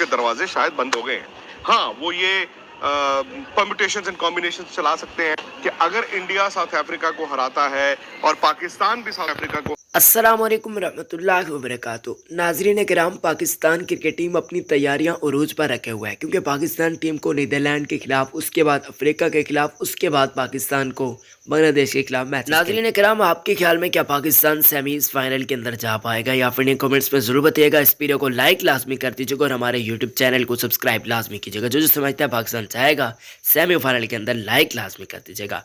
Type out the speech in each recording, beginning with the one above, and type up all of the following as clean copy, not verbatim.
दरवाजे शायद बंद हो गए हैं। हाँ, वो ये परम्यूटेशंस एंड कॉम्बिनेशंस चला सकते हैं कि अगर इंडिया साउथ अफ्रीका को हराता है और पाकिस्तान भी साउथ अफ्रीका को अस्सलामुअलैकुम रहमतुल्लाहि व बरकातुहू। नाज़रीन किराम, पाकिस्तान क्रिकेट टीम अपनी तैयारियां उरूज पर रखे हुए है क्योंकि पाकिस्तान टीम को नीदरलैंड के खिलाफ, उसके बाद अफ्रीका के खिलाफ, उसके बाद पाकिस्तान को बांग्लादेश के खिलाफ मैच। नाज़रीन किराम, आपके ख्याल में क्या पाकिस्तान सेमीज फाइनल के अंदर जा पाएगा या फिर कमेंट्स में जरूर बताइएगा। इस वीडियो को लाइक लाजमी कर दीजिएगा और हमारे यूट्यूब चैनल को सब्सक्राइब लाजमी कीजिएगा। जो समझता है पाकिस्तान चाहेगा सेमीफाइनल के अंदर, लाइक लाजमी कर दीजिएगा।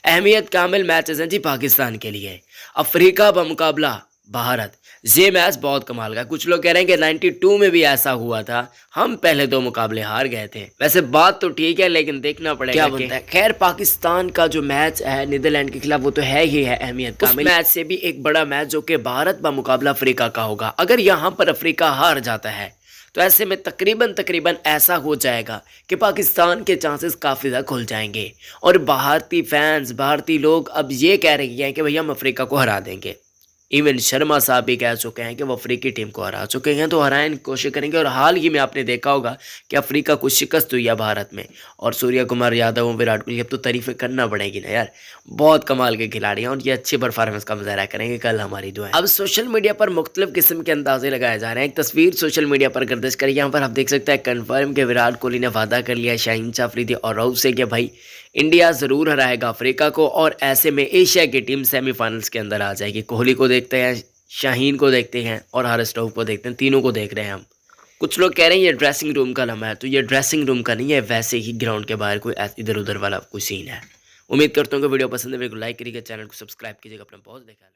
अहमियत कामिल मैचेस हैं जी पाकिस्तान के लिए। अफ्रीका बमुकाबला भारत, ये मैच बहुत कमाल का। कुछ लोग कह रहे हैं कि 92 में भी ऐसा हुआ था, हम पहले 2 मुकाबले हार गए थे। वैसे बात तो ठीक है, लेकिन देखना पड़ेगा क्या बनता है। खैर, पाकिस्तान का जो मैच है नीदरलैंड के खिलाफ वो तो है ही है अहमियत का। उस मैच से भी एक बड़ा मैच जो कि भारत बमुकाबला अफ्रीका का होगा। अगर यहाँ पर अफ्रीका हार जाता है तो ऐसे में तकरीबन ऐसा हो जाएगा कि पाकिस्तान के चांसेस काफ़ी ज़्यादा खुल जाएंगे और भारतीय फैंस, भारतीय लोग अब ये कह रहे हैं कि भैया हम अफ्रीका को हरा देंगे। इवन शर्मा साहब भी कह चुके हैं कि वो अफ्रीकी टीम को हरा चुके हैं, तो हराने की कोशिश करेंगे। और हाल ही में आपने देखा होगा कि अफ्रीका को शिकस्त हुई है भारत में, और सूर्य कुमार यादव, विराट कोहली, अब तो तारीफें करना पड़ेगी ना यार, बहुत कमाल के खिलाड़ी हैं और ये अच्छी परफॉर्मेंस का मुजाहरा करेंगे, कल हमारी दुआ है। अब सोशल मीडिया पर मुख्तलिफ किस्म के अंदाजे लगाए जा रहे हैं। एक तस्वीर सोशल मीडिया पर गर्दिश करी, यहाँ पर आप देख सकते हैं कन्फर्म कि विराट कोहली ने वादा कर लिया शाहीन अफरीदी और रऊफ से कि भाई इंडिया ज़रूर हराएगा अफ्रीका को, और ऐसे में एशिया की टीम सेमीफाइनल्स के अंदर आ जाएगी। कोहली को देखते हैं, शाहीन को देखते हैं और हारिस रऊफ को देखते हैं, तीनों को देख रहे हैं हम। कुछ लोग कह रहे हैं ये ड्रेसिंग रूम का लम्हा है, तो ये ड्रेसिंग रूम का नहीं है, वैसे ही ग्राउंड के बाहर कोई इधर उधर वाला कोई सीन है। उम्मीद करता हूँ कि वीडियो पसंद है, वीडियो को लाइक करिएगा, चैनल को सब्सक्राइब कीजिएगा। अपना बहुत देखा है।